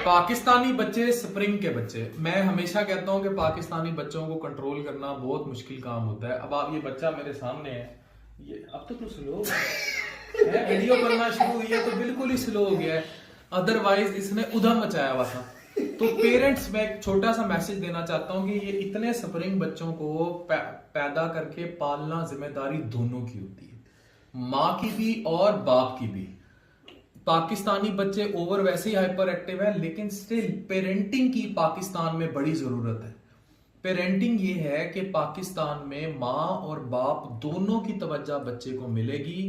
पाकिस्तानी बच्चे स्प्रिंग के बच्चे, मैं हमेशा कहता हूं कि पाकिस्तानी बच्चों को कंट्रोल करना बहुत मुश्किल काम होता है। अब आप ये बच्चा मेरे सामने है, ये अब तो स्लो है, वीडियो करना शुरू हुई है तो बिल्कुल ही स्लो हो गया है, अदरवाइज इसने उधम मचाया हुआ था। तो पेरेंट्स, मैं एक छोटा सा मैसेज देना चाहता हूं कि ये इतने स्प्रिंग बच्चों को पैदा करके पालना जिम्मेदारी दोनों की होती है, माँ की भी और बाप की भी। पाकिस्तानी बच्चे ओवर वैसे ही हाइपर एक्टिव है, लेकिन स्टिल पेरेंटिंग की पाकिस्तान में बड़ी जरूरत है। पेरेंटिंग ये है कि पाकिस्तान में माँ और बाप दोनों की तवज्जो बच्चे को मिलेगी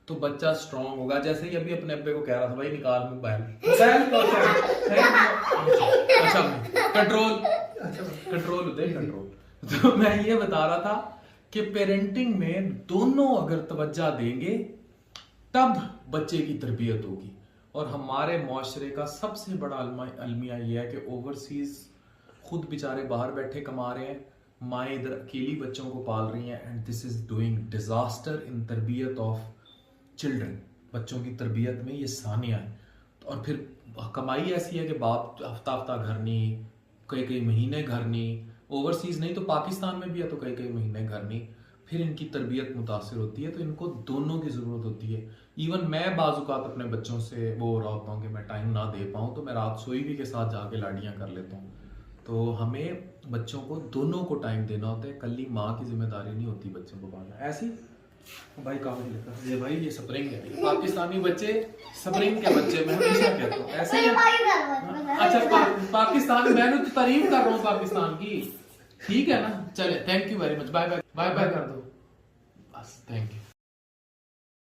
तो बच्चा स्ट्रांग होगा। जैसे ही अभी अपने अब्बे को कह रहा था, भाई निकाल मोबाइल अच्छा कंट्रोल होते कंट्रोल। तो मैं ये बता रहा था कि पेरेंटिंग में दोनों अगर तवज्जो देंगे तब बच्चे की तरबियत होगी। और हमारे मुआशरे का सबसे बड़ा अलमिया यह है कि ओवरसीज खुद बेचारे बाहर बैठे कमा रहे हैं, माएँ इधर अकेली बच्चों को पाल रही हैं, and this is doing disaster in तरबियत ऑफ चिल्ड्रन। बच्चों की तरबियत में ये सानिया है। और फिर कमाई ऐसी है कि बाप हफ्ता हफ्ता घर नहीं, कई कई महीने घर नहीं, ओवरसीज नहीं तो पाकिस्तान में भी है तो कई कई महीने घर नहीं, फिर इनकी तरबियत मुतासिर होती है। तो इनको दोनों की ज़रूरत होती है। इवन मैं बाज़-औक़ात अपने बच्चों से वो हो रहा होता हूँ कि मैं टाइम ना दे पाऊँ तो मैं रात सोई भी के साथ जाके लाड़ियाँ कर लेता हूँ। तो हमें बच्चों को दोनों को टाइम देना होता है, कल ही माँ की जिम्मेदारी नहीं होती बच्चों को पालना। ऐसी भाई काम नहीं लेता ये, भाई ये स्प्रिंग है, पाकिस्तानी बच्चे स्प्रिंग के बच्चे, मैं हमेशा कहता हूँ ऐसे ही। अच्छा पाकिस्तान, मैंने तो तारीफ कर रहा हूँ पाकिस्तान की, ठीक है ना। चले, thank you very much, bye bye bye bye कर दो बस, थैंक यू।